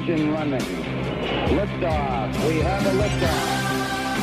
Ignition running. Liftoff. We have a liftoff.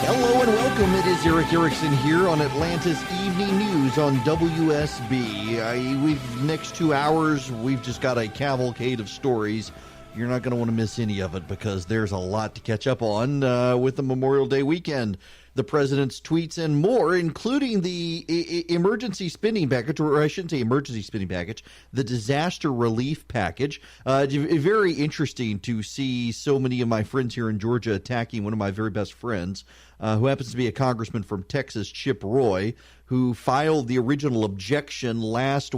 Hello and welcome. It is Eric Erickson here on Atlanta's Evening News on WSB. Next 2 hours, we've just got a cavalcade of stories. You're not going to want to miss any of it because there's a lot to catch up on with the Memorial Day weekend. The president's tweets and more, including the emergency spending package, or I shouldn't say emergency spending package, the disaster relief package. Very interesting to see so many of my friends here in Georgia attacking one of my very best friends, who happens to be a congressman from Texas, Chip Roy, who filed the original objection last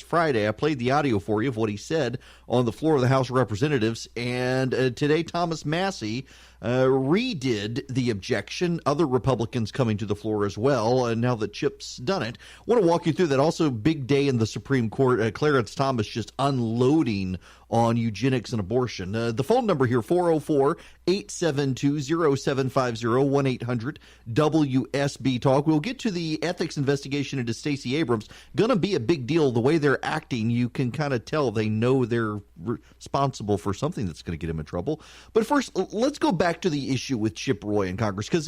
Friday. I played the audio for you of what he said on the floor of the House of Representatives. And today, Thomas Massie redid the objection. Other Republicans coming to the floor as well, and now that Chip's done it. I want to walk you through that. Also, big day in the Supreme Court. Clarence Thomas just unloading on eugenics and abortion. The phone number here, 404-872-0750, 1-800-WSB-TALK. We'll get to the ethics investigation into Stacey Abrams. Going to be a big deal. The way they're acting, you can kind of tell they know they're responsible for something that's going to get him in trouble. But first, let's go back to the issue with Chip Roy in Congress, because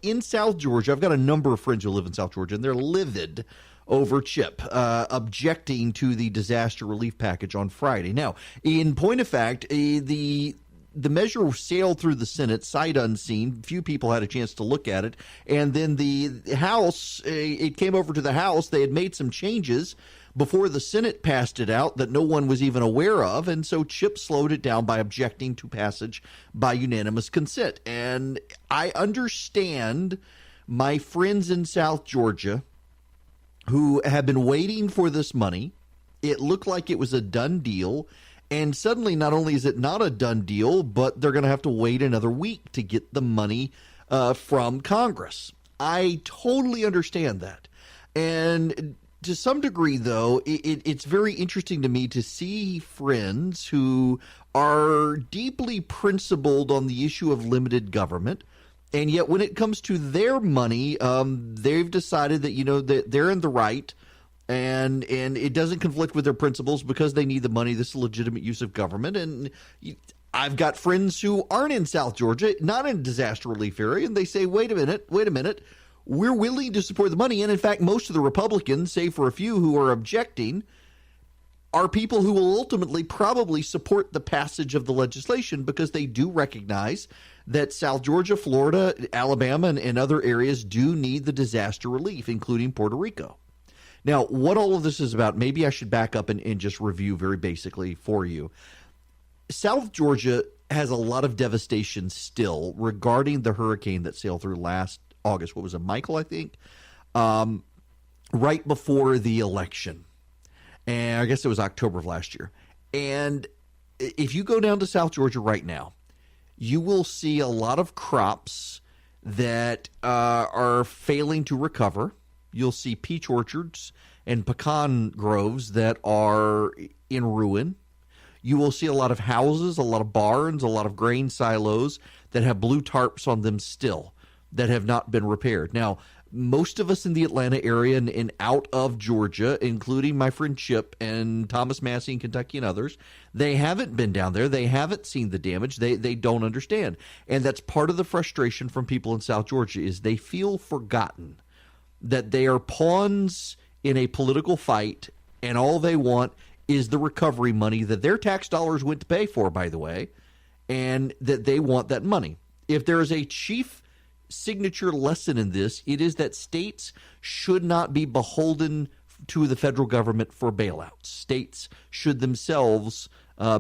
in South Georgia, I've got a number of friends who live in South Georgia, and they're livid over Chip objecting to the disaster relief package on Friday. Now, in point of fact, the measure sailed through the Senate sight unseen. Few people had a chance to look at it. And then the House, it came over to the House. They had made some changes before the Senate passed it out that no one was even aware of. And so Chip slowed it down by objecting to passage by unanimous consent. And I understand my friends in South Georgia who have been waiting for this money. It looked like it was a done deal. And suddenly, not only is it not a done deal, but they're going to have to wait another week to get the money from Congress. I totally understand that. And to some degree, though, it's very interesting to me to see friends who are deeply principled on the issue of limited government. And yet when it comes to their money, they've decided that, that they're in the right. And it doesn't conflict with their principles because they need the money. This is a legitimate use of government. And I've got friends who aren't in South Georgia, not in a disaster relief area, and they say, wait a minute, we're willing to support the money. And in fact, most of the Republicans, save for a few who are objecting, are people who will ultimately probably support the passage of the legislation because they do recognize that South Georgia, Florida, Alabama, and other areas do need the disaster relief, including Puerto Rico. Now, what all of this is about, maybe I should back up and just review very basically for you. South Georgia has a lot of devastation still regarding the hurricane that sailed through last August. What was it, Michael, I think? Right before the election. And I guess it was October of last year. And if you go down to South Georgia right now, you will see a lot of crops that are failing to recover. You'll see peach orchards and pecan groves that are in ruin. You will see a lot of houses, a lot of barns, a lot of grain silos that have blue tarps on them still that have not been repaired. Now, most of us in the Atlanta area and out of Georgia, including my friend Chip and Thomas Massie in Kentucky and others, they haven't been down there. They haven't seen the damage. They don't understand. And that's part of the frustration from people in South Georgia is they feel forgotten, that they are pawns in a political fight, and all they want is the recovery money that their tax dollars went to pay for, by the way, and that they want that money. If there is a chief signature lesson in this, it is that states should not be beholden to the federal government for bailouts. States should themselves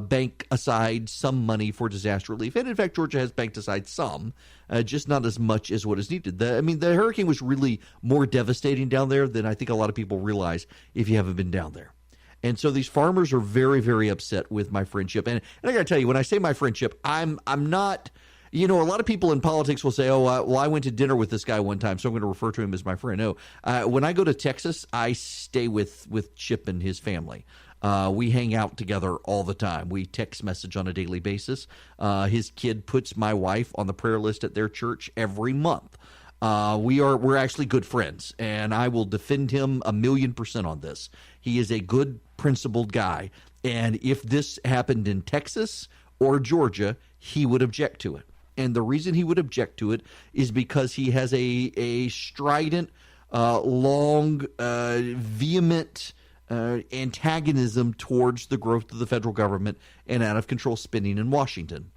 bank aside some money for disaster relief. And in fact, Georgia has banked aside some, just not as much as what is needed. The hurricane was really more devastating down there than I think a lot of people realize if you haven't been down there. And so these farmers are very, very upset with my friendship. And I got to tell you, when I say my friendship, I'm not, a lot of people in politics will say, I went to dinner with this guy one time, so I'm going to refer to him as my friend. No, when I go to Texas, I stay with Chip and his family. We hang out together all the time. We text message on a daily basis. His kid puts my wife on the prayer list at their church every month. We're actually good friends, and I will defend him 1,000,000% on this. He is a good, principled guy. And if this happened in Texas or Georgia, he would object to it. And the reason he would object to it is because he has a strident, long, vehement antagonism towards the growth of the federal government and out-of-control spending in Washington.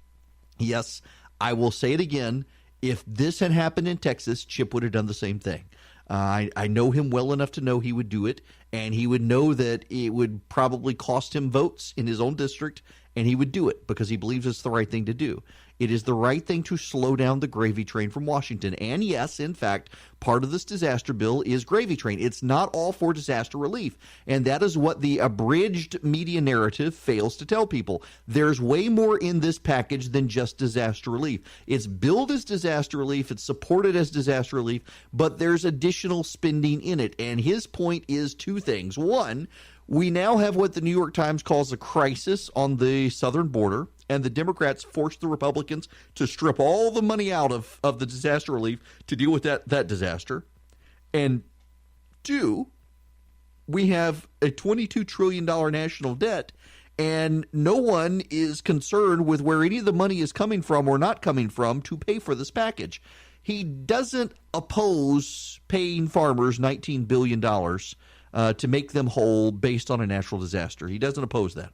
Yes, I will say it again. If this had happened in Texas, Chip would have done the same thing. I know him well enough to know he would do it, and he would know that it would probably cost him votes in his own district, and he would do it because he believes it's the right thing to do. It is the right thing to slow down the gravy train from Washington. And yes, in fact, part of this disaster bill is gravy train. It's not all for disaster relief. And that is what the abridged media narrative fails to tell people. There's way more in this package than just disaster relief. It's billed as disaster relief. It's supported as disaster relief. But there's additional spending in it. And his point is two things. One, we now have what the New York Times calls a crisis on the southern border, and the Democrats forced the Republicans to strip all the money out of the disaster relief to deal with that disaster. And two, we have a $22 trillion national debt, and no one is concerned with where any of the money is coming from or not coming from to pay for this package. He doesn't oppose paying farmers $19 billion to make them whole based on a natural disaster. He doesn't oppose that.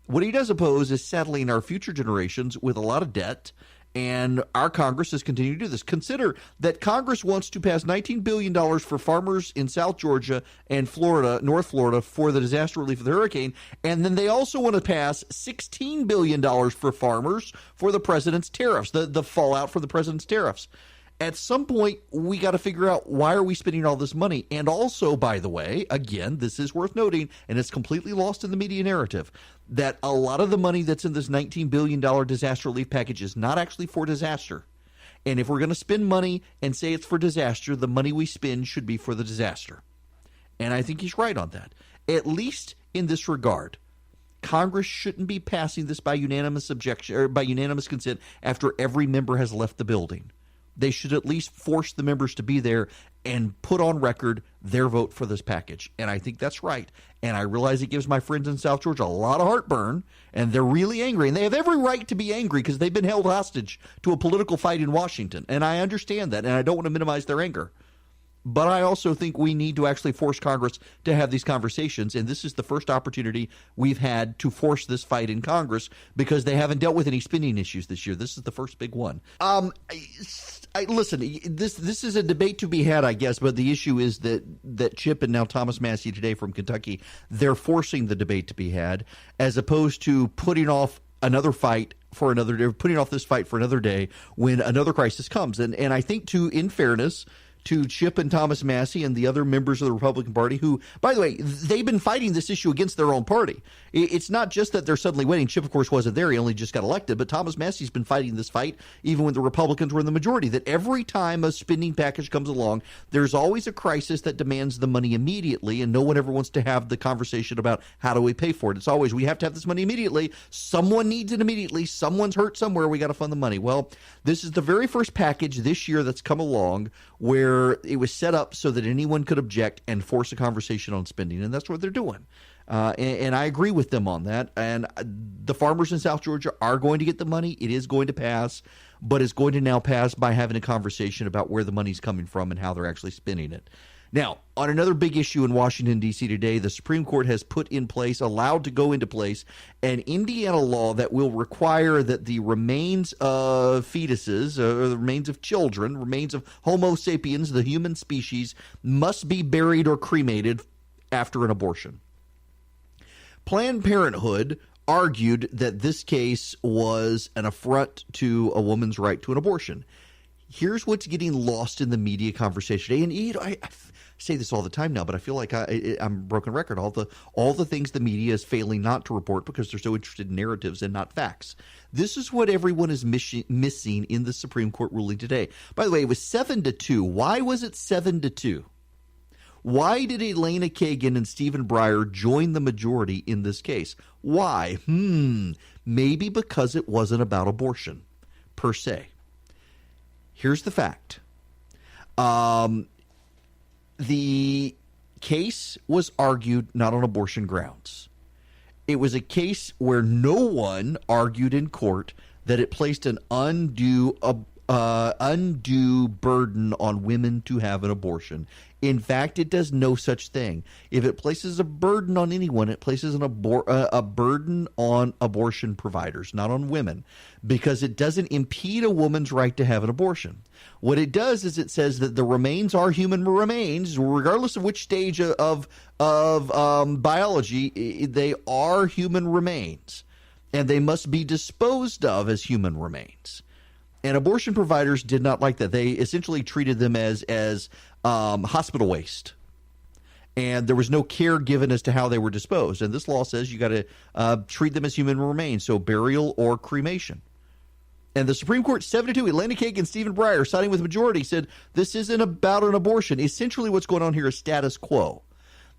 What he does oppose is saddling our future generations with a lot of debt, and our Congress has continued to do this. Consider that Congress wants to pass $19 billion for farmers in South Georgia and Florida, North Florida, for the disaster relief of the hurricane, and then they also want to pass $16 billion for farmers for the president's tariffs, the fallout for the president's tariffs. At some point, we got to figure out why are we spending all this money? And also, by the way, again, this is worth noting, and it's completely lost in the media narrative, that a lot of the money that's in this $19 billion disaster relief package is not actually for disaster. And if we're going to spend money and say it's for disaster, the money we spend should be for the disaster. And I think he's right on that, at least in this regard. Congress shouldn't be passing this by unanimous objection or by unanimous consent after every member has left the building. They should at least force the members to be there and put on record their vote for this package. And I think that's right. And I realize it gives my friends in South Georgia a lot of heartburn, and they're really angry. And they have every right to be angry because they've been held hostage to a political fight in Washington. And I understand that, and I don't want to minimize their anger. But I also think we need to actually force Congress to have these conversations, and this is the first opportunity we've had to force this fight in Congress because they haven't dealt with any spending issues this year. This is the first big one. Listen, this is a debate to be had, I guess, but the issue is that Chip and now Thomas Massie today from Kentucky, they're forcing the debate to be had as opposed to putting off another fight for another day, putting off this fight for another day when another crisis comes. And I think, in fairness to Chip and Thomas Massie and the other members of the Republican Party who, by the way, they've been fighting this issue against their own party. It's not just that they're suddenly winning. Chip, of course, wasn't there. He only just got elected. But Thomas Massie's been fighting this fight even when the Republicans were in the majority, that every time a spending package comes along, there's always a crisis that demands the money immediately, and no one ever wants to have the conversation about how do we pay for it. It's always, we have to have this money immediately. Someone needs it immediately. Someone's hurt somewhere. We got to fund the money. Well, this is the very first package this year that's come along where it was set up so that anyone could object and force a conversation on spending, and that's what they're doing. And I agree with them on that. And the farmers in South Georgia are going to get the money. It is going to pass, but it's going to now pass by having a conversation about where the money's coming from and how they're actually spending it. Now, on another big issue in Washington, D.C. today, the Supreme Court has put in place, allowed to go into place, an Indiana law that will require that the remains of fetuses, or the remains of children, remains of Homo sapiens, the human species, must be buried or cremated after an abortion. Planned Parenthood argued that this case was an affront to a woman's right to an abortion. Here's what's getting lost in the media conversation today, and I say this all the time now, but I feel like I'm a broken record. All the things the media is failing not to report because they're so interested in narratives and not facts. This is what everyone is missing in the Supreme Court ruling today. By the way, it was 7-2. Why was it 7-2? Why did Elena Kagan and Stephen Breyer join the majority in this case? Why? Maybe because it wasn't about abortion, per se. Here's the fact. The case was argued not on abortion grounds. It was a case where no one argued in court that it placed an undue burden on women to have an abortion. In fact, it does no such thing. If it places a burden on anyone, it places a burden on abortion providers, not on women, because it doesn't impede a woman's right to have an abortion. What it does is it says that the remains are human remains, regardless of which stage of biology, they are human remains, and they must be disposed of as human remains. And abortion providers did not like that. They essentially treated them as hospital waste. And there was no care given as to how they were disposed. And this law says you got to treat them as human remains, so burial or cremation. And the Supreme Court, 7-2, Atlantic Kagan, Stephen Breyer, siding with the majority, said this isn't about an abortion. Essentially what's going on here is status quo.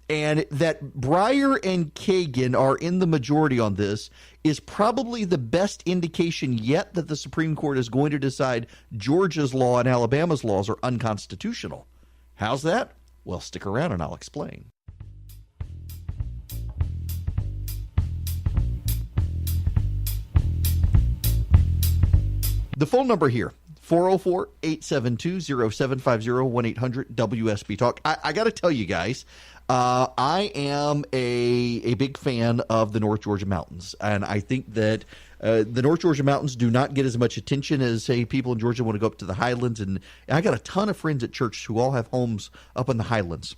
And that Breyer and Kagan are in the majority on this is probably the best indication yet that the Supreme Court is going to decide Georgia's law and Alabama's laws are unconstitutional. How's that? Well, stick around and I'll explain. The phone number here, 404-872-0750, 1-800-WSB-TALK. I got to tell you guys, I am a big fan of the North Georgia mountains, and I think that the North Georgia mountains do not get as much attention as, say, people in Georgia want to go up to the highlands, and I got a ton of friends at church who all have homes up in the highlands.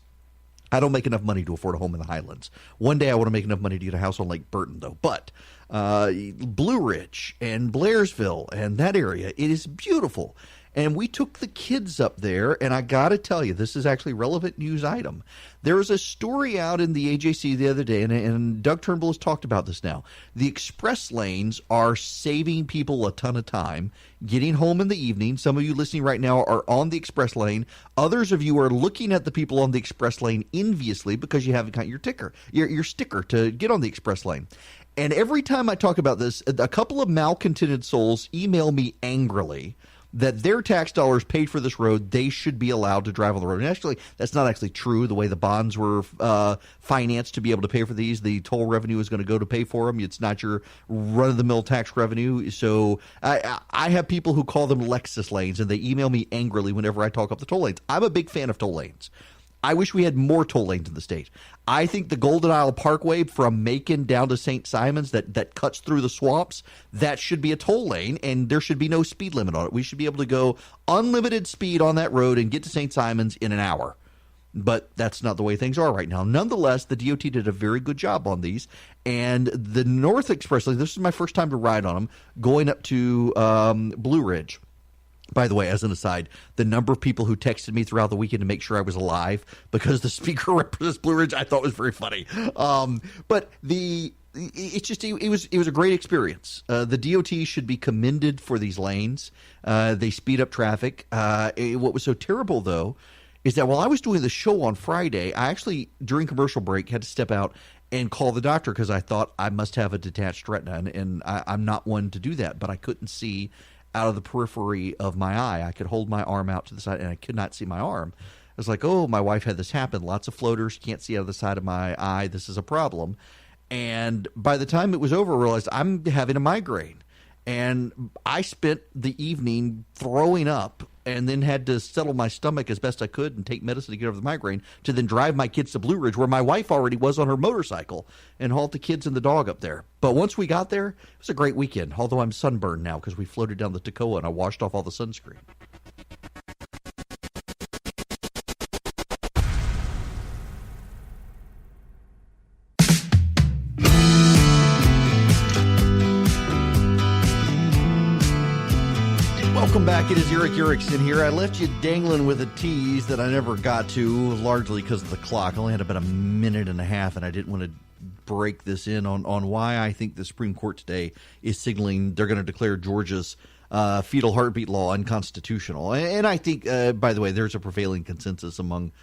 I don't make enough money to afford a home in the highlands. One day I want to make enough money to get a house on Lake Burton, though. But Blue Ridge and Blairsville and that area, it is beautiful. And we took the kids up there, and I got to tell you, this is actually a relevant news item. There was a story out in the AJC the other day, and Doug Turnbull has talked about this now. The express lanes are saving people a ton of time, getting home in the evening. Some of you listening right now are on the express lane. Others of you are looking at the people on the express lane enviously because you haven't got your sticker to get on the express lane. And every time I talk about this, a couple of malcontented souls email me angrily that their tax dollars paid for this road, they should be allowed to drive on the road. And actually, that's not actually true. The way the bonds were financed to be able to pay for these, the toll revenue is going to go to pay for them. It's not your run-of-the-mill tax revenue. So I have people who call them Lexus lanes, and they email me angrily whenever I talk up the toll lanes. I'm a big fan of toll lanes. I wish we had more toll lanes in the state. I think the Golden Isle Parkway from Macon down to St. Simons that cuts through the swamps, that should be a toll lane, and there should be no speed limit on it. We should be able to go unlimited speed on that road and get to St. Simons in an hour. But that's not the way things are right now. Nonetheless, the DOT did a very good job on these. And the North Express Lane, this is my first time to ride on them, going up to Blue Ridge. By the way, as an aside, the number of people who texted me throughout the weekend to make sure I was alive because the speaker represents Blue Ridge, I thought was very funny. But it was a great experience. The DOT should be commended for these lanes. They speed up traffic. What was so terrible, though, is that while I was doing the show on Friday, I actually, during commercial break, had to step out and call the doctor because I thought I must have a detached retina, and I'm not one to do that, but I couldn't see out of the periphery of my eye. I could hold my arm out to the side, and I could not see my arm. I was like, oh, my wife had this happen. Lots of floaters, can't see out of the side of my eye. This is a problem. And by the time it was over, I realized I'm having a migraine. And I spent the evening throwing up and then had to settle my stomach as best I could and take medicine to get over the migraine to then drive my kids to Blue Ridge, where my wife already was on her motorcycle, and hauled the kids and the dog up there. But once we got there, it was a great weekend, although I'm sunburned now because we floated down the Toccoa and I washed off all the sunscreen. Welcome back. It is Eric Erickson here. I left you dangling with a tease that I never got to, largely because of the clock. I only had about a minute and a half, and I didn't want to break this in on why I think the Supreme Court today is signaling they're going to declare Georgia's fetal heartbeat law unconstitutional. And I think, by the way, there's a prevailing consensus among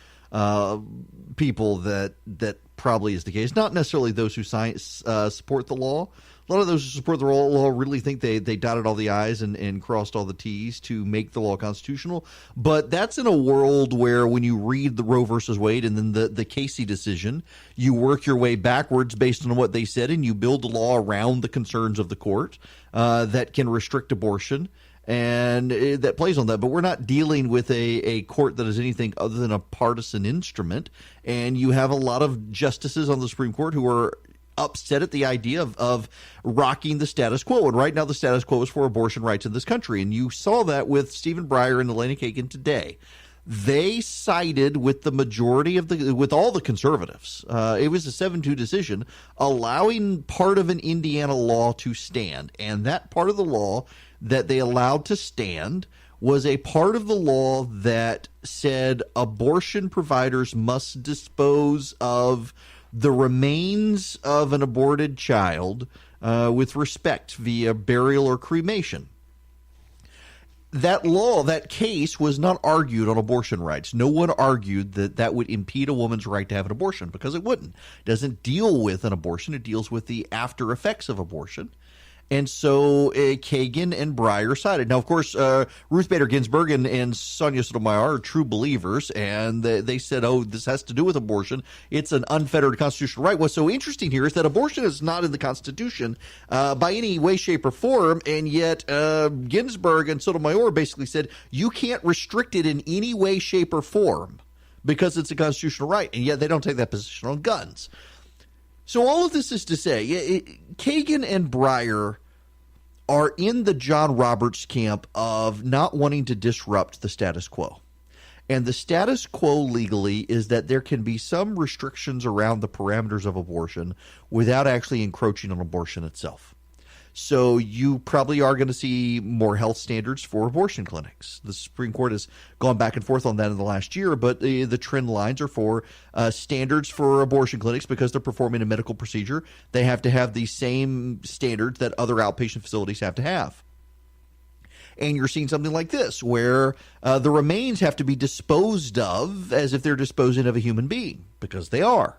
people that probably is the case. Not necessarily those who support the law, A lot of those who support the law really think they dotted all the I's and crossed all the T's to make the law constitutional. But that's in a world where when you read the Roe versus Wade and then the Casey decision, you work your way backwards based on what they said, and you build a law around the concerns of the court that can restrict abortion. And that plays on that. But we're not dealing with a court that is anything other than a partisan instrument. And you have a lot of justices on the Supreme Court who are upset at the idea of rocking the status quo. And right now the status quo is for abortion rights in this country. And you saw that with Stephen Breyer and Elena Kagan today. They sided with the majority with all the conservatives. It was a 7-2 decision allowing part of an Indiana law to stand. And that part of the law that they allowed to stand was a part of the law that said abortion providers must dispose of the remains of an aborted child with respect via burial or cremation. That law, that case, was not argued on abortion rights. No one argued that that would impede a woman's right to have an abortion, because it wouldn't. It doesn't deal with an abortion. It deals with the after effects of abortion. And so Kagan and Breyer sided. Now, of course, Ruth Bader Ginsburg and Sonia Sotomayor are true believers, and they said, oh, this has to do with abortion. It's an unfettered constitutional right. What's so interesting here is that abortion is not in the Constitution by any way, shape, or form, and yet Ginsburg and Sotomayor basically said you can't restrict it in any way, shape, or form because it's a constitutional right, and yet they don't take that position on guns. So all of this is to say, Kagan and Breyer are in the John Roberts camp of not wanting to disrupt the status quo. And the status quo legally is that there can be some restrictions around the parameters of abortion without actually encroaching on abortion itself. So you probably are going to see more health standards for abortion clinics. The Supreme Court has gone back and forth on that in the last year, but the trend lines are for standards for abortion clinics because they're performing a medical procedure. They have to have the same standards that other outpatient facilities have to have. And you're seeing something like this, where the remains have to be disposed of as if they're disposing of a human being, because they are.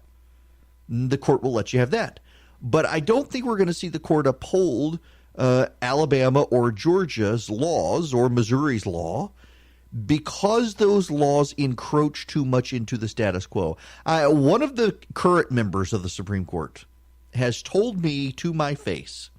The court will let you have that. But I don't think we're going to see the court uphold Alabama or Georgia's laws or Missouri's law because those laws encroach too much into the status quo. One of the current members of the Supreme Court has told me to my face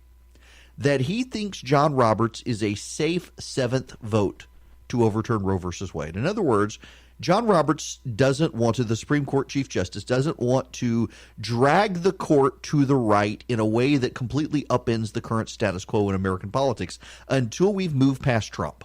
that he thinks John Roberts is a safe seventh vote to overturn Roe versus Wade. In other words, John Roberts doesn't want to, the Supreme Court Chief Justice doesn't want to drag the court to the right in a way that completely upends the current status quo in American politics until we've moved past Trump.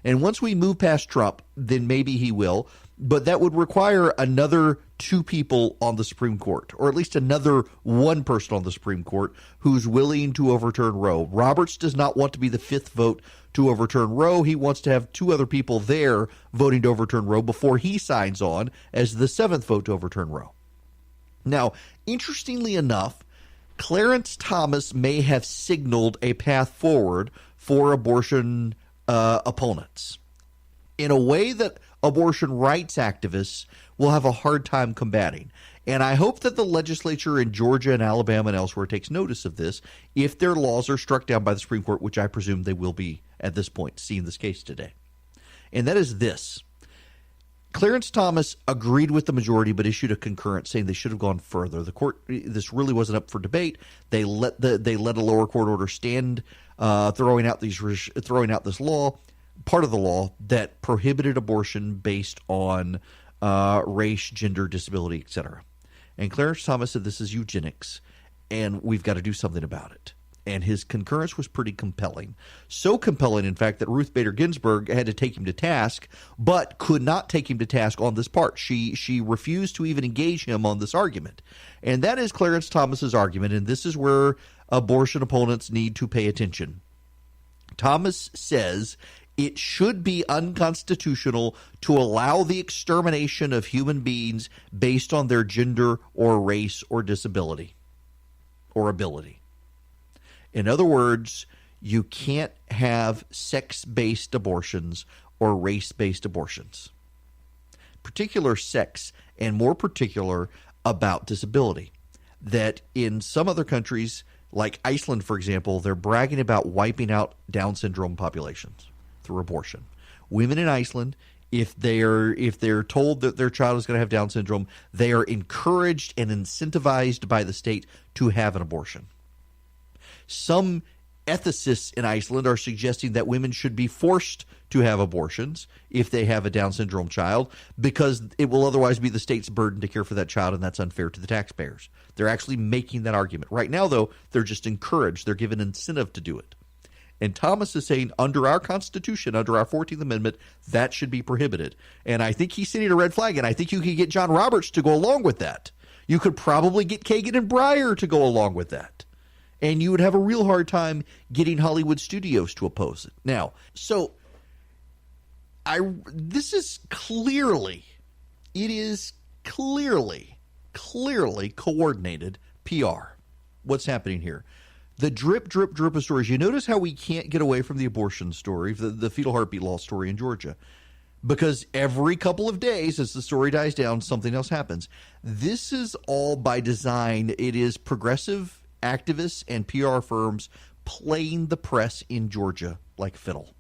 And once we move past Trump, then maybe he will. But that would require another two people on the Supreme Court, or at least another one person on the Supreme Court who's willing to overturn Roe. Roberts does not want to be the fifth vote to overturn Roe. He wants to have two other people there voting to overturn Roe before he signs on as the seventh vote to overturn Roe. Now, interestingly enough, Clarence Thomas may have signaled a path forward for abortion opponents in a way that abortion rights activists will have a hard time combating. And I hope that the legislature in Georgia and Alabama and elsewhere takes notice of this if their laws are struck down by the Supreme Court, which I presume they will be at this point, seeing this case today. And that is this. Clarence Thomas agreed with the majority but issued a concurrence saying they should have gone further. The court, this really wasn't up for debate. They let a lower court order stand, throwing out this law, part of the law that prohibited abortion based on race, gender, disability, etc. And Clarence Thomas said this is eugenics, and we've got to do something about it. And his concurrence was pretty compelling. So compelling, in fact, that Ruth Bader Ginsburg had to take him to task, but could not take him to task on this part. She refused to even engage him on this argument. And that is Clarence Thomas's argument, and this is where abortion opponents need to pay attention. Thomas says it should be unconstitutional to allow the extermination of human beings based on their gender or race or disability or ability. In other words, you can't have sex-based abortions or race-based abortions. Particular sex, and more particular about disability. That in some other countries, Like Iceland, for example, they're bragging about wiping out Down syndrome populations through abortion. Women in Iceland, if they're told that their child is going to have Down syndrome, they are encouraged and incentivized by the state to have an abortion. Some ethicists in Iceland are suggesting that women should be forced to have abortions if they have a Down syndrome child, because it will otherwise be the state's burden to care for that child, and that's unfair to the taxpayers. They're actually making that argument. Right now, though, they're just encouraged. They're given incentive to do it. And Thomas is saying under our Constitution, under our 14th Amendment, that should be prohibited. And I think he's sending a red flag, and I think you could get John Roberts to go along with that. You could probably get Kagan and Breyer to go along with that. And you would have a real hard time getting Hollywood studios to oppose it. Now, so this is clearly coordinated PR. What's happening here? The drip of stories. You notice how we can't get away from the abortion story, the fetal heartbeat law story in Georgia, because every couple of days as the story dies down, something else happens. This is all by design. It is progressive activists and PR firms playing the press in Georgia like fiddle.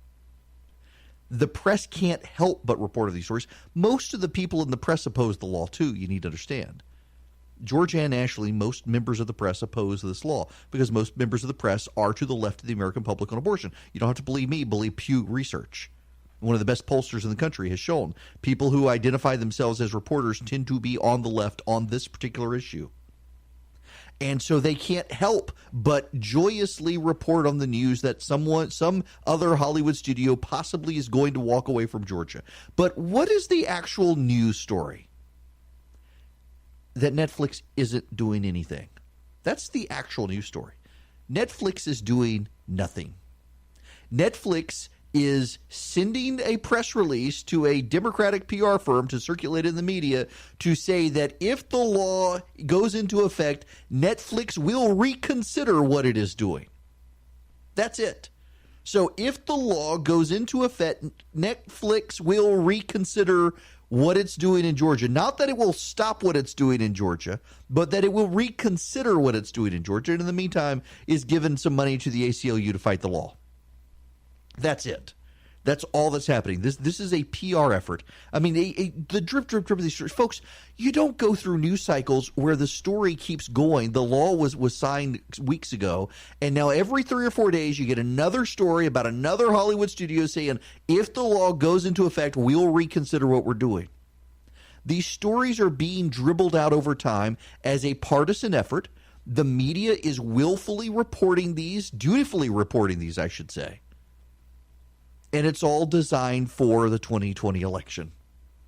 The press can't help but report on these stories. Most of the people in the press oppose the law, too, you need to understand. Georgia and nationally, most members of the press oppose this law because most members of the press are to the left of the American public on abortion. You don't have to believe me, believe Pew Research. One of the best pollsters in the country has shown people who identify themselves as reporters tend to be on the left on this particular issue. And so they can't help but joyously report on the news that some other Hollywood studio possibly is going to walk away from Georgia. But what is the actual news story? That Netflix isn't doing anything. That's the actual news story. Netflix is doing nothing. Netflix is sending a press release to a Democratic PR firm to circulate in the media to say that if the law goes into effect, Netflix will reconsider what it is doing. That's it. So if the law goes into effect, Netflix will reconsider what it's doing in Georgia. Not that it will stop what it's doing in Georgia, but that it will reconsider what it's doing in Georgia, and in the meantime is giving some money to the ACLU to fight the law. That's it. That's all that's happening. This is a PR effort. I mean, the drip of these stories. Folks, you don't go through news cycles where the story keeps going. The law was signed weeks ago, and now every 3 or 4 days you get another story about another Hollywood studio saying, if the law goes into effect, we'll reconsider what we're doing. These stories are being dribbled out over time as a partisan effort. The media is willfully reporting these, dutifully reporting these, I should say. And it's all designed for the 2020 election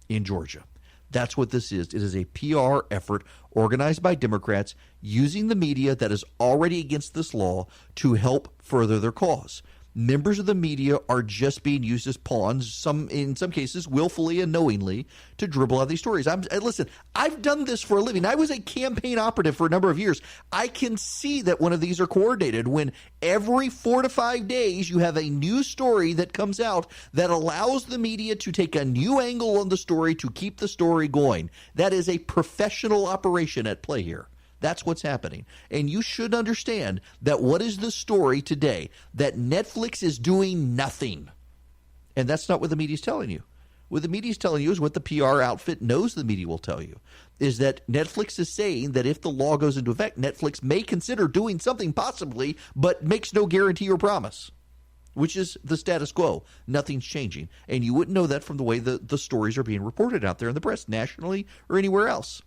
in Georgia. That's what this is. It is a PR effort organized by Democrats using the media that is already against this law to help further their cause. Members of the media are just being used as pawns, in some cases willfully and knowingly, to dribble out these stories. Listen, I've done this for a living. I was a campaign operative for a number of years. I can see that one of these are coordinated when every 4 to 5 days you have a new story that comes out that allows the media to take a new angle on the story to keep the story going. That is a professional operation at play here. That's what's happening. And you should understand that what is the story today? That Netflix is doing nothing. And that's not what the media is telling you. What the media is telling you is what the PR outfit knows the media will tell you, is that Netflix is saying that if the law goes into effect, Netflix may consider doing something possibly, but makes no guarantee or promise, which is the status quo. Nothing's changing. And you wouldn't know that from the way the stories are being reported out there in the press, nationally or anywhere else.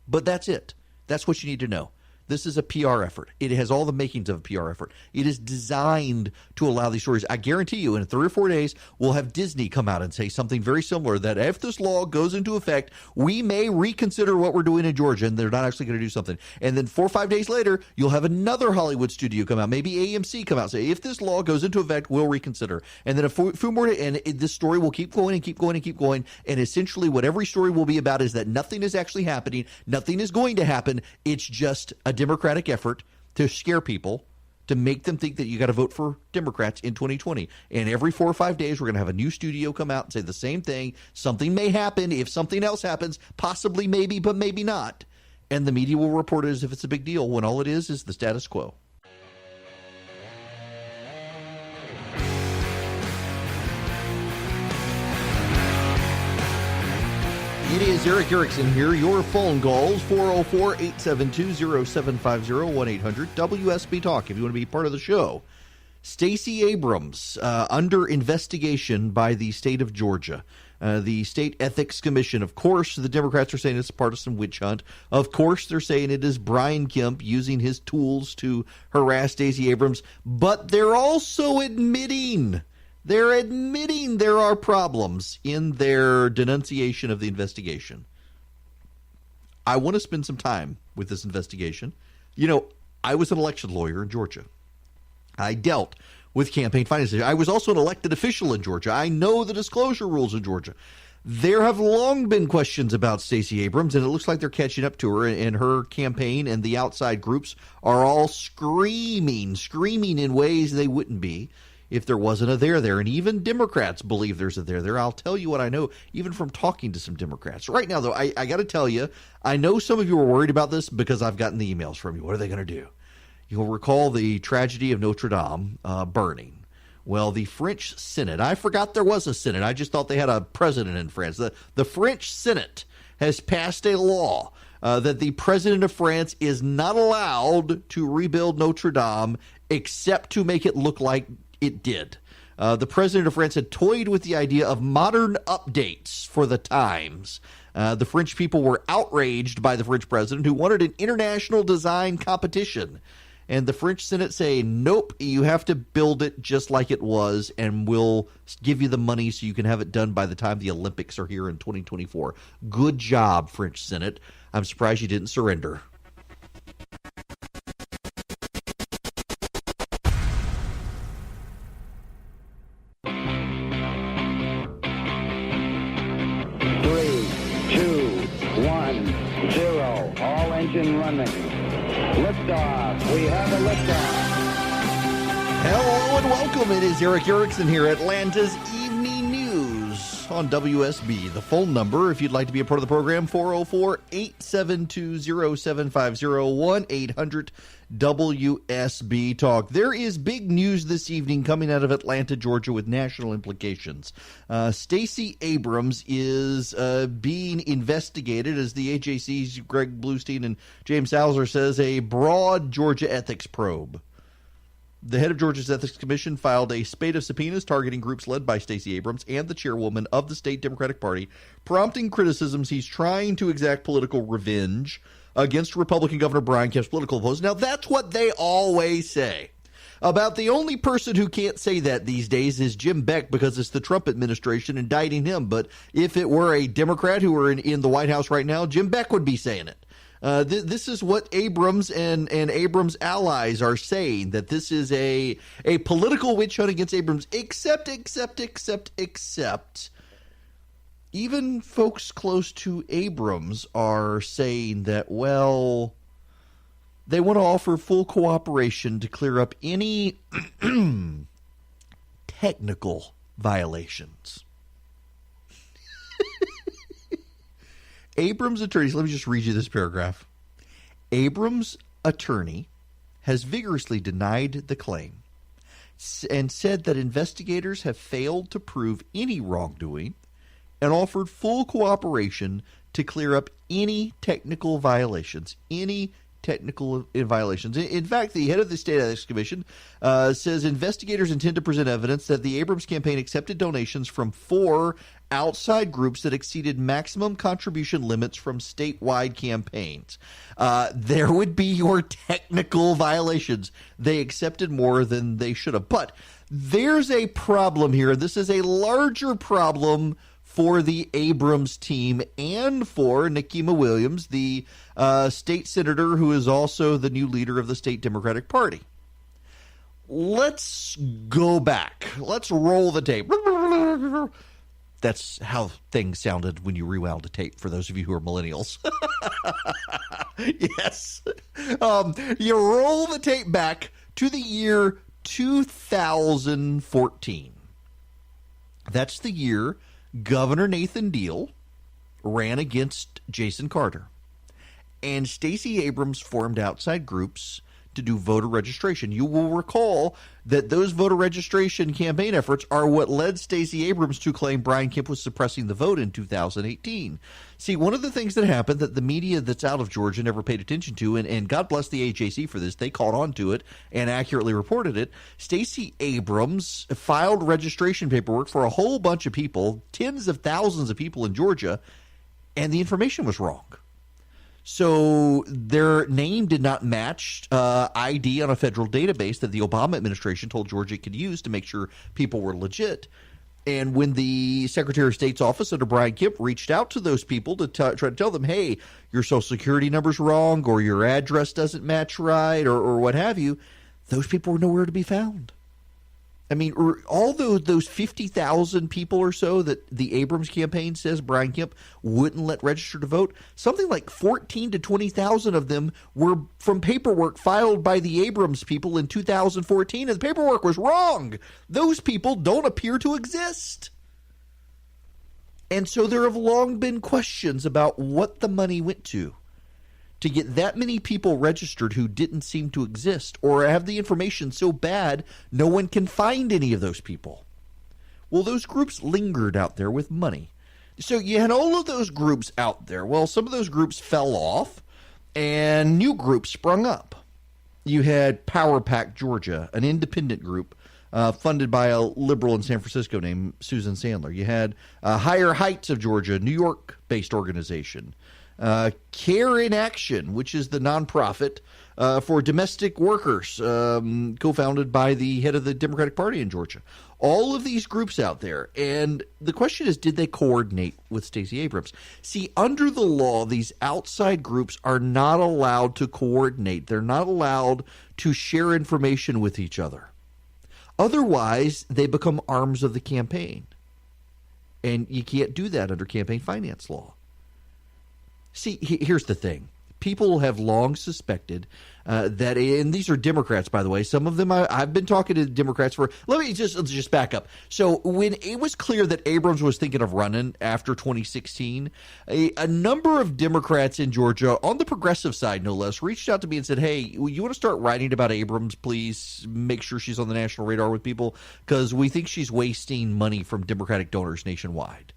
But that's it. That's what you need to know. This is a PR effort. It has all the makings of a PR effort. It is designed to allow these stories. I guarantee you in 3 or 4 days, we'll have Disney come out and say something very similar, that if this law goes into effect, we may reconsider what we're doing in Georgia, and they're not actually going to do something. And then 4 or 5 days later, you'll have another Hollywood studio come out, maybe AMC come out and say, if this law goes into effect, we'll reconsider. And then a few more, and this story will keep going and keep going and keep going. And essentially what every story will be about is that nothing is actually happening. Nothing is going to happen. It's just a Democratic effort to scare people, to make them think that you got to vote for Democrats in 2020. And every 4 or 5 days, we're going to have a new studio come out and say the same thing. Something may happen. If something else happens, possibly, maybe, but maybe not. And the media will report it as if it's a big deal when all it is the status quo. It is Eric Erickson here. Your phone calls, 404-872-0750, 1-800-WSB Talk if you want to be part of the show. Stacey Abrams under investigation by the state of Georgia. The State Ethics Commission. Of course, the Democrats are saying it's a partisan witch hunt. Of course, they're saying it is Brian Kemp using his tools to harass Stacey Abrams. But they're also admitting there are problems in their denunciation of the investigation. I want to spend some time with this investigation. You know, I was an election lawyer in Georgia. I dealt with campaign finance. I was also an elected official in Georgia. I know the disclosure rules in Georgia. There have long been questions about Stacey Abrams, and it looks like they're catching up to her, and her campaign and the outside groups are all screaming in ways they wouldn't be if there wasn't a there. And even Democrats believe there's a there. I'll tell you what I know, even from talking to some Democrats. Right now, though, I got to tell you, I know some of you are worried about this because I've gotten the emails from you. What are they going to do? You'll recall the tragedy of Notre Dame burning. Well, the French Senate, I forgot there was a Senate. I just thought they had a president in France. The French Senate has passed a law that the president of France is not allowed to rebuild Notre Dame except to make it look like it did. The president of France had toyed with the idea of modern updates for the times. The French people were outraged by the French president, who wanted an international design competition. And the French Senate say, nope, you have to build it just like it was, and we'll give you the money so you can have it done by the time the Olympics are here in 2024. Good job, French Senate. I'm surprised you didn't surrender. All engine running. Liftoff. We have a liftoff. Hello and welcome. It is Eric Erickson here, Atlanta's Evening News on WSB. The phone number, if you'd like to be a part of the program, 404-872-0750, 1-800-WSB Talk. There is big news this evening coming out of Atlanta, Georgia, with national implications. Stacey Abrams is being investigated, as the AJC's Greg Bluestein and James Salzer says, a broad Georgia ethics probe. The head of Georgia's Ethics Commission filed a spate of subpoenas targeting groups led by Stacey Abrams and the chairwoman of the state Democratic Party, prompting criticisms he's trying to exact political revenge against Republican Governor Brian Kemp's political opponents. Now, that's what they always say. About the only person who can't say that these days is Jim Beck, because it's the Trump administration indicting him. But if it were a Democrat who were in the White House right now, Jim Beck would be saying it. This is what Abrams and Abrams' allies are saying, that this is a political witch hunt against Abrams, except even folks close to Abrams are saying that, well, they want to offer full cooperation to clear up any technical violations. Abrams' attorneys, let me just read you this paragraph. Abrams' attorney has vigorously denied the claim and said that investigators have failed to prove any wrongdoing and offered full cooperation to clear up any technical violations. In fact, the head of the State Ethics Commission says investigators intend to present evidence that the Abrams campaign accepted donations from 4 outside groups that exceeded maximum contribution limits from statewide campaigns. There would be your technical violations. They accepted more than they should have. But there's a problem here. This is a larger problem for the Abrams team and for Nikema Williams, the state senator who is also the new leader of the state Democratic Party. Let's go back. Let's roll the tape. That's how things sounded when you rewound a tape, for those of you who are millennials. Yes. You roll the tape back to the year 2014. That's the year Governor Nathan Deal ran against Jason Carter. And Stacey Abrams formed outside groups to do voter registration. You will recall that those voter registration campaign efforts are what led Stacey Abrams to claim Brian Kemp was suppressing the vote in 2018. See, one of the things that happened that the media that's out of Georgia never paid attention to, and God bless the AJC for this, they caught on to it and accurately reported it. Stacey Abrams filed registration paperwork for a whole bunch of people, tens of thousands of people in Georgia, and the information was wrong. So their name did not match ID on a federal database that the Obama administration told Georgia it could use to make sure people were legit. And when the Secretary of State's office under Brian Kemp reached out to those people to try to tell them, hey, your Social Security number's wrong or your address doesn't match right or what have you, those people were nowhere to be found. I mean, all those 50,000 people or so that the Abrams campaign says Brian Kemp wouldn't let register to vote, something like 14 to 20,000 of them were from paperwork filed by the Abrams people in 2014, and the paperwork was wrong. Those people don't appear to exist. And so there have long been questions about what the money went to get that many people registered who didn't seem to exist or have the information so bad no one can find any of those people. Well, those groups lingered out there with money. So you had all of those groups out there. Well, some of those groups fell off and new groups sprung up. You had Power Pack Georgia, an independent group funded by a liberal in San Francisco named Susan Sandler. You had Higher Heights of Georgia, a New York-based organization. Care in Action, which is the nonprofit for domestic workers, co-founded by the head of the Democratic Party in Georgia. All of these groups out there. And the question is, did they coordinate with Stacey Abrams? See, under the law, these outside groups are not allowed to coordinate. They're not allowed to share information with each other. Otherwise, they become arms of the campaign. And you can't do that under campaign finance law. See, here's the thing. People have long suspected that, and these are Democrats, by the way. Some of them, I've been talking to Democrats for, let's just back up. So when it was clear that Abrams was thinking of running after 2016, a number of Democrats in Georgia, on the progressive side no less, reached out to me and said, hey, you want to start writing about Abrams, please make sure she's on the national radar with people, because we think she's wasting money from Democratic donors nationwide.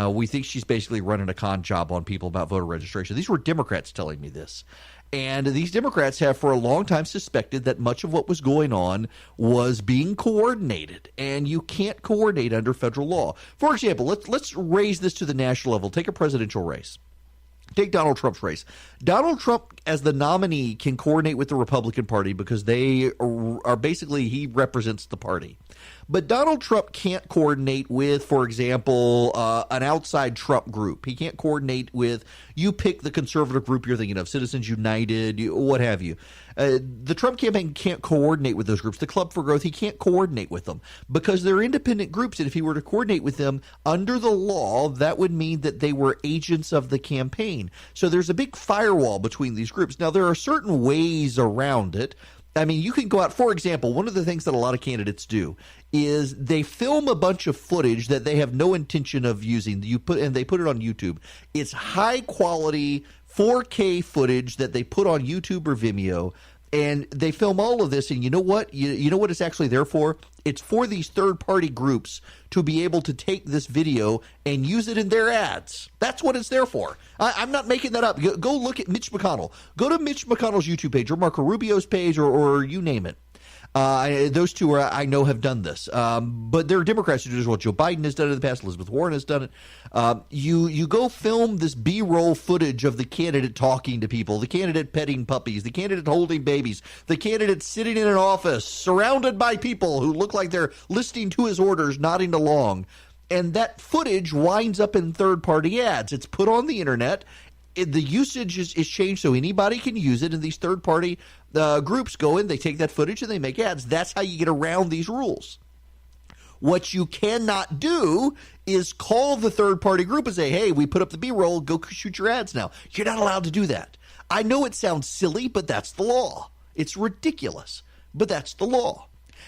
We think she's basically running a con job on people about voter registration. These were Democrats telling me this. And these Democrats have for a long time suspected that much of what was going on was being coordinated. And you can't coordinate under federal law. For example, let's raise this to the national level. Take a presidential race. Take Donald Trump's race. Donald Trump, as the nominee, can coordinate with the Republican Party because they are basically, he represents the party. But Donald Trump can't coordinate with, for example, an outside Trump group. He can't coordinate with, you pick the conservative group you're thinking of, Citizens United, what have you. The Trump campaign can't coordinate with those groups. The Club for Growth, he can't coordinate with them because they're independent groups. And if he were to coordinate with them under the law, that would mean that they were agents of the campaign. So there's a big firewall between these groups. Now, there are certain ways around it. I mean, you can go out, for example, one of the things that a lot of candidates do is they film a bunch of footage that they have no intention of using. And they put it on YouTube. It's high quality 4K footage that they put on YouTube or Vimeo, and they film all of this. And you know what? You know what it's actually there for? It's for these third-party groups to be able to take this video and use it in their ads. That's what it's there for. I'm not making that up. Go look at Mitch McConnell. Go to Mitch McConnell's YouTube page or Marco Rubio's page or you name it. Those two I know have done this. But there are Democrats who do this. Well, Joe Biden has done it in the past. Elizabeth Warren has done it. You go film this B-roll footage of the candidate talking to people, the candidate petting puppies, the candidate holding babies, the candidate sitting in an office surrounded by people who look like they're listening to his orders, nodding along. And that footage winds up in third-party ads. It's put on the internet. The usage is changed so anybody can use it, and these third-party groups go in, they take that footage, and they make ads. That's how you get around these rules. What you cannot do is call the third-party group and say, hey, we put up the B-roll, go shoot your ads now. You're not allowed to do that. I know it sounds silly, but that's the law. It's ridiculous, but that's the law.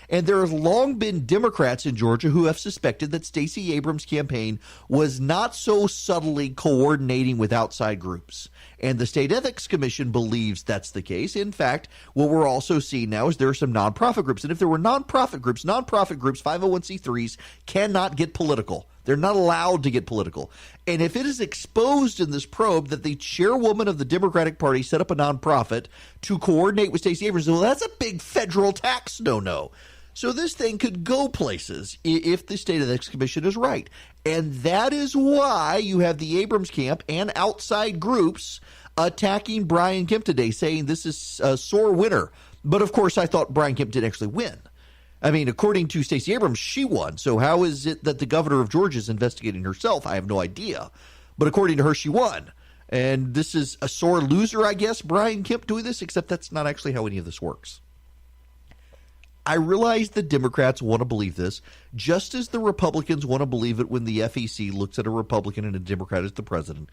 And there have long been Democrats in Georgia who have suspected that Stacey Abrams' campaign was not so subtly coordinating with outside groups. And the State Ethics Commission believes that's the case. In fact, what we're also seeing now is there are some nonprofit groups. And if there were nonprofit groups, 501c3s cannot get political. They're not allowed to get political. And if it is exposed in this probe that the chairwoman of the Democratic Party set up a nonprofit to coordinate with Stacey Abrams, well, that's a big federal tax no-no. So this thing could go places if the State Ethics Commission is right. And that is why you have the Abrams camp and outside groups attacking Brian Kemp today, saying this is a sore winner. But, of course, I thought Brian Kemp did actually win. I mean, according to Stacey Abrams, she won. So how is it that the governor of Georgia is investigating herself? I have no idea. But according to her, she won. And this is a sore loser, I guess, Brian Kemp doing this, except that's not actually how any of this works. I realize the Democrats want to believe this, just as the Republicans want to believe it when the FEC looks at a Republican and a Democrat as the president.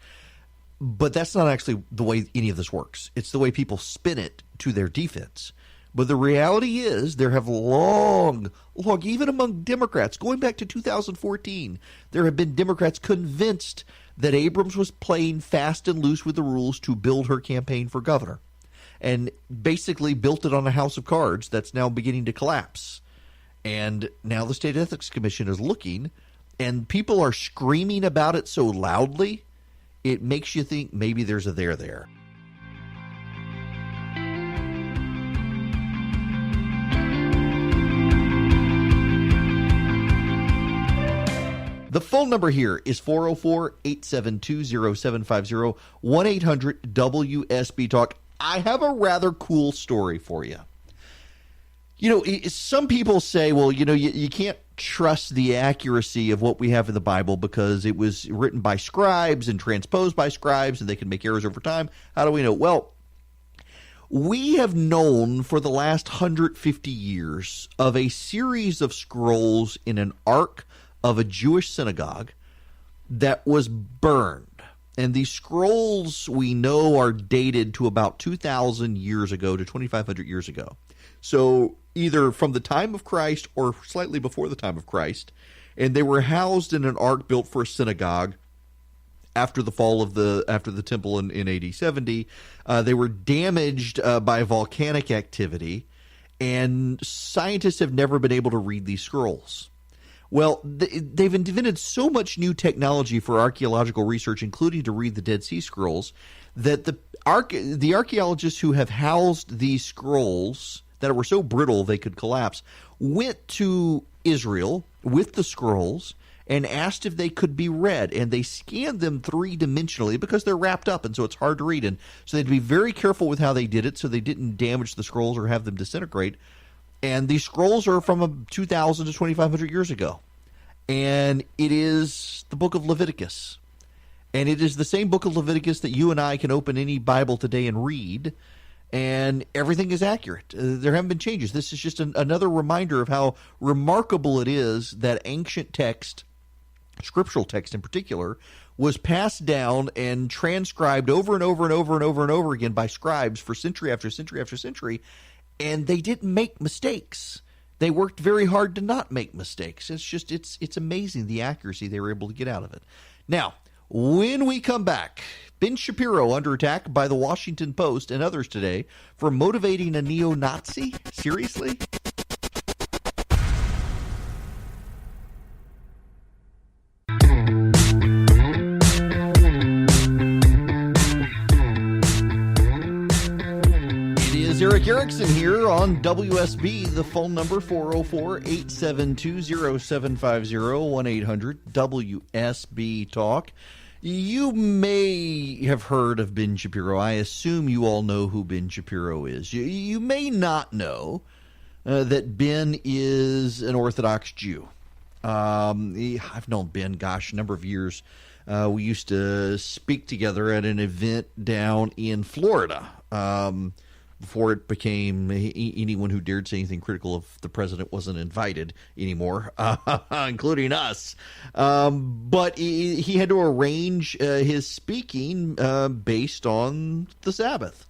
But that's not actually the way any of this works. It's the way people spin it to their defense. But the reality is there have long, even among Democrats, going back to 2014, there have been Democrats convinced that Abrams was playing fast and loose with the rules to build her campaign for governor, and basically built it on a house of cards that's now beginning to collapse. And now the State Ethics Commission is looking, and people are screaming about it so loudly, it makes you think maybe there's a there. The phone number here is 404-872-0750, 1-800-WSB-TALK. I have a rather cool story for you. You know, some people say, well, you know, you can't trust the accuracy of what we have in the Bible because it was written by scribes and transposed by scribes, and they can make errors over time. How do we know? Well, we have known for the last 150 years of a series of scrolls in an ark of a Jewish synagogue that was burned. And these scrolls we know are dated to about 2,000 years ago to 2,500 years ago. So either from the time of Christ or slightly before the time of Christ. And they were housed in an ark built for a synagogue after the fall of the temple in AD 70. They were damaged by volcanic activity, and scientists have never been able to read these scrolls. Well, they've invented so much new technology for archaeological research, including to read the Dead Sea Scrolls, that the archaeologists who have housed these scrolls that were so brittle they could collapse went to Israel with the scrolls and asked if they could be read. And they scanned them three-dimensionally because they're wrapped up, and so it's hard to read. And so they had to be very careful with how they did it so they didn't damage the scrolls or have them disintegrate. And these scrolls are from 2,000 to 2,500 years ago. And it is the book of Leviticus. And it is the same book of Leviticus that you and I can open any Bible today and read. And everything is accurate. There haven't been changes. This is just another reminder of how remarkable it is that ancient text, scriptural text in particular, was passed down and transcribed over and over and over and over and over again by scribes for century after century after century. And they didn't make mistakes. They worked very hard to not make mistakes. It's amazing the accuracy they were able to get out of it. Now, when we come back, Ben Shapiro under attack by the Washington Post and others today for motivating a neo-Nazi? Seriously? Eric Erickson here on WSB. The phone number 404-872-0750, 1-800-WSB-TALK. You may have heard of Ben Shapiro. I assume you all know who Ben Shapiro is. You may not know that Ben is an Orthodox Jew. I've known Ben, a number of years. We used to speak together at an event down in Florida. Before it became anyone who dared say anything critical of the president wasn't invited anymore, including us. But he had to arrange his speaking based on the Sabbath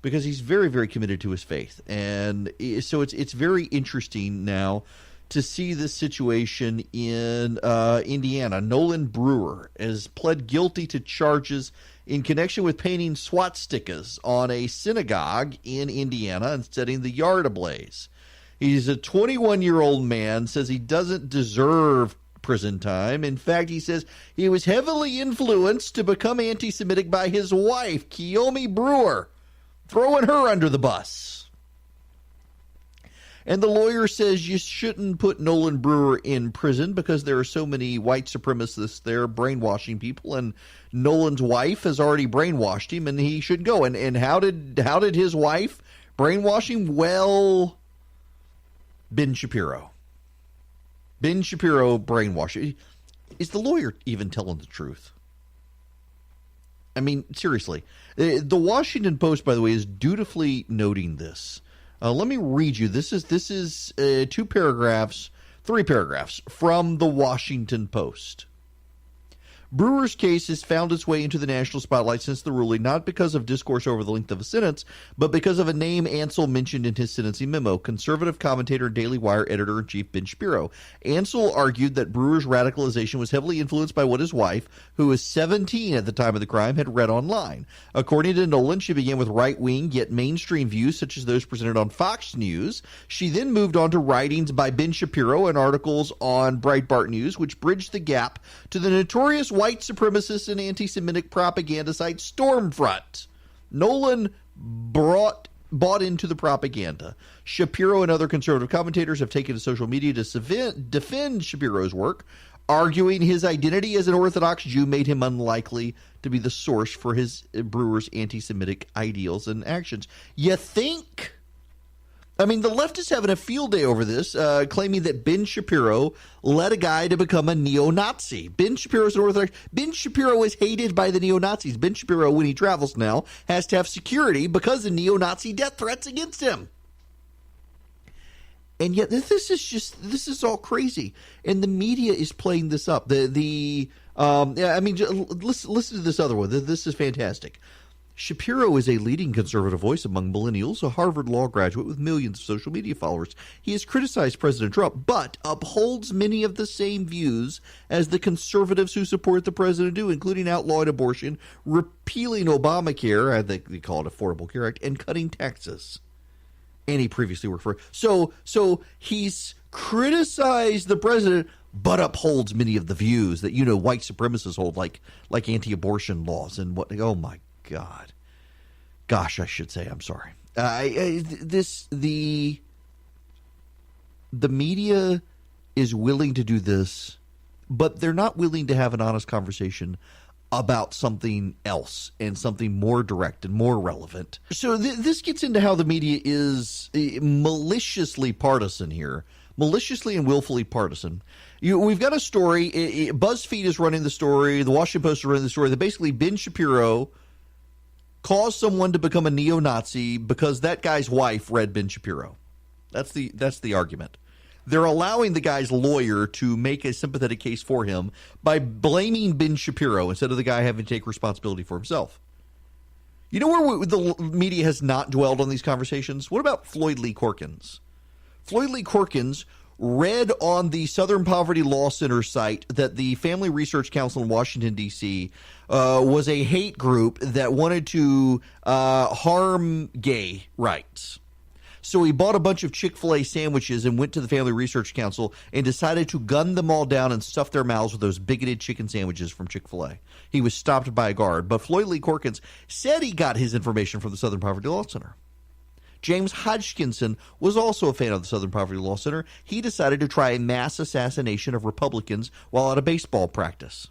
because he's very, very committed to his faith. And so it's very interesting now to see this situation in Indiana. Nolan Brewer has pled guilty to charges in connection with painting swastikas on a synagogue in Indiana and setting the yard ablaze. He's a 21-year-old man, says he doesn't deserve prison time. In fact, he says he was heavily influenced to become anti-Semitic by his wife, Kiyomi Brewer, throwing her under the bus. And the lawyer says you shouldn't put Nolan Brewer in prison because there are so many white supremacists there brainwashing people, and Nolan's wife has already brainwashed him, and he should go. And how did his wife brainwash him? Well, Ben Shapiro. Ben Shapiro brainwashed. Is the lawyer even telling the truth? I mean, seriously. The Washington Post, by the way, is dutifully noting this. Let me read you. This is 3 paragraphs from the Washington Post. Brewer's case has found its way into the national spotlight since the ruling, not because of discourse over the length of a sentence, but because of a name Ansel mentioned in his sentencing memo, conservative commentator and Daily Wire editor-in-chief Ben Shapiro. Ansel argued that Brewer's radicalization was heavily influenced by what his wife, who was 17 at the time of the crime, had read online. According to Nolan, she began with right-wing yet mainstream views such as those presented on Fox News. She then moved on to writings by Ben Shapiro and articles on Breitbart News, which bridged the gap to the notorious white supremacist and anti-Semitic propaganda site Stormfront. Nolan bought into the propaganda. Shapiro and other conservative commentators have taken to social media to defend Shapiro's work, arguing his identity as an Orthodox Jew made him unlikely to be the source for his Brewer's anti-Semitic ideals and actions. You think? I mean, the leftists having a field day over this, claiming that Ben Shapiro led a guy to become a neo-Nazi. Ben Shapiro's an Orthodox. Ben Shapiro is hated by the neo-Nazis. Ben Shapiro, when he travels now, has to have security because of neo-Nazi death threats against him. And yet, this is all crazy, and the media is playing this up. Listen to this other one. This is fantastic. Shapiro is a leading conservative voice among millennials, a Harvard Law graduate with millions of social media followers. He has criticized President Trump, but upholds many of the same views as the conservatives who support the president do, including outlawing abortion, repealing Obamacare, I think they call it Affordable Care Act, and cutting taxes. And he previously worked for. So he's criticized the president, but upholds many of the views that white supremacists hold, like anti-abortion laws and what. Oh my gosh, I should say. I'm sorry. The media is willing to do this, but they're not willing to have an honest conversation about something else and something more direct and more relevant. So this gets into how the media is maliciously partisan here, maliciously and willfully partisan. We've got a story. BuzzFeed is running the story. The Washington Post is running the story that basically Ben Shapiro caused someone to become a neo-Nazi because that guy's wife read Ben Shapiro. That's the argument. They're allowing the guy's lawyer to make a sympathetic case for him by blaming Ben Shapiro instead of the guy having to take responsibility for himself. You know where the media has not dwelled on these conversations? What about Floyd Lee Corkins? Floyd Lee Corkins read on the Southern Poverty Law Center site that the Family Research Council in Washington, D.C. Was a hate group that wanted to harm gay rights. So he bought a bunch of Chick-fil-A sandwiches and went to the Family Research Council and decided to gun them all down and stuff their mouths with those bigoted chicken sandwiches from Chick-fil-A. He was stopped by a guard, but Floyd Lee Corkins said he got his information from the Southern Poverty Law Center. James Hodgkinson was also a fan of the Southern Poverty Law Center. He decided to try a mass assassination of Republicans while at a baseball practice.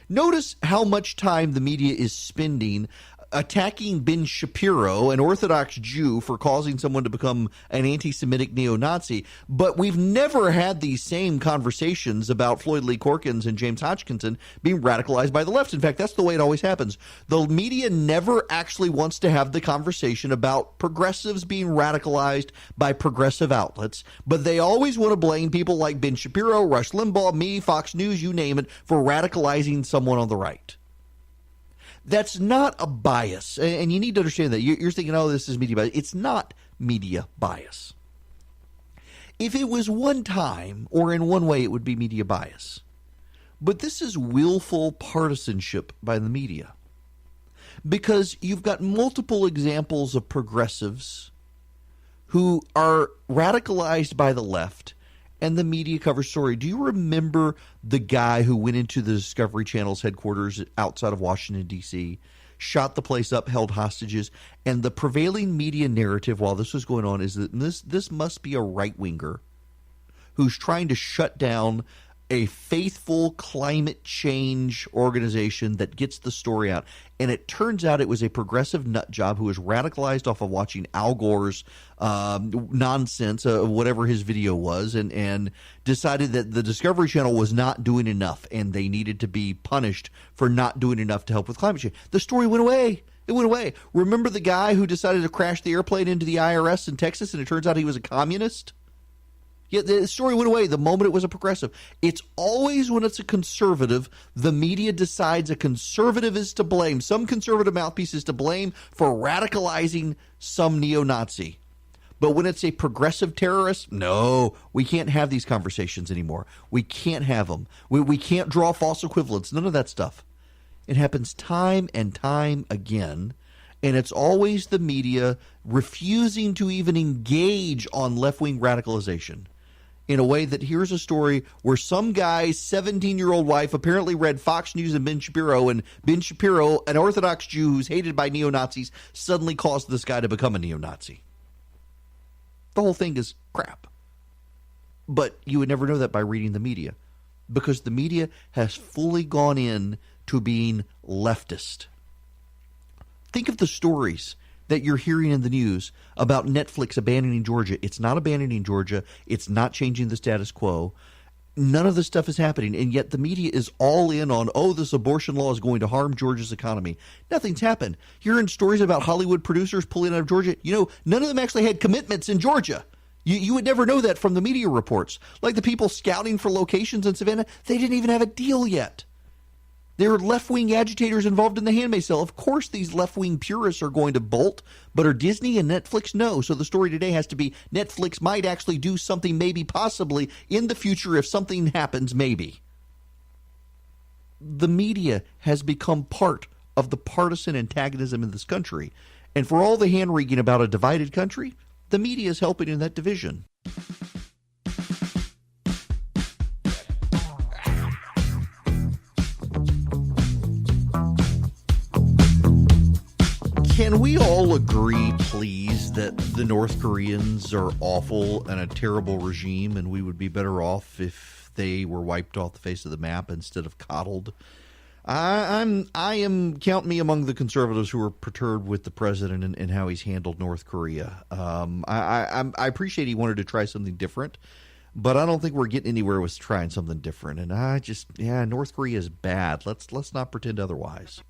Notice how much time the media is spending attacking Ben Shapiro, an Orthodox Jew, for causing someone to become an anti-Semitic neo-Nazi. But we've never had these same conversations about Floyd Lee Corkins and James Hodgkinson being radicalized by the left. In fact, that's the way it always happens. The media never actually wants to have the conversation about progressives being radicalized by progressive outlets, but they always want to blame people like Ben Shapiro, Rush Limbaugh, me, Fox News, you name it, for radicalizing someone on the right. That's not a bias, and you need to understand that. You're thinking, oh, this is media bias. It's not media bias. If it was one time or in one way, it would be media bias. But this is willful partisanship by the media. Because you've got multiple examples of progressives who are radicalized by the left, and the media covers story. Do you remember the guy who went into the Discovery Channel's headquarters outside of Washington, D.C., shot the place up, held hostages, and the prevailing media narrative while this was going on is that this must be a right-winger who's trying to shut down a faithful climate change organization that gets the story out. And it turns out it was a progressive nut job who was radicalized off of watching Al Gore's nonsense, whatever his video was, and decided that the Discovery Channel was not doing enough and they needed to be punished for not doing enough to help with climate change. The story went away. It went away. Remember the guy who decided to crash the airplane into the IRS in Texas and it turns out he was a communist? Yeah, the story went away the moment it was a progressive. It's always when it's a conservative, the media decides a conservative is to blame. Some conservative mouthpiece is to blame for radicalizing some neo-Nazi. But when it's a progressive terrorist, no, we can't have these conversations anymore. We can't have them. We can't draw false equivalents. None of that stuff. It happens time and time again. And it's always the media refusing to even engage on left-wing radicalization. In a way that here's a story where some guy's 17-year-old wife apparently read Fox News and Ben Shapiro, an Orthodox Jew who's hated by neo-Nazis, suddenly caused this guy to become a neo-Nazi. The whole thing is crap. But you would never know that by reading the media, because the media has fully gone in to being leftist. Think of the stories that you're hearing in the news about Netflix abandoning Georgia. It's not abandoning Georgia. It's not changing the status quo. None of this stuff is happening, and yet the media is all in on, this abortion law is going to harm Georgia's economy. Nothing's happened. Hearing stories about Hollywood producers pulling out of Georgia, none of them actually had commitments in Georgia. You would never know that from the media reports. Like the people scouting for locations in Savannah, they didn't even have a deal yet. There are left-wing agitators involved in the Handmaid's Tale. Of course these left-wing purists are going to bolt, but are Disney and Netflix? No. So the story today has to be Netflix might actually do something, maybe, possibly, in the future if something happens, maybe. The media has become part of the partisan antagonism in this country. And for all the hand-wringing about a divided country, the media is helping in that division. Can we all agree, please, that the North Koreans are awful and a terrible regime, and we would be better off if they were wiped off the face of the map instead of coddled? I am count me among the conservatives who are perturbed with the president and how he's handled North Korea. I appreciate he wanted to try something different, but I don't think we're getting anywhere with trying something different. And North Korea is bad. Let's not pretend otherwise.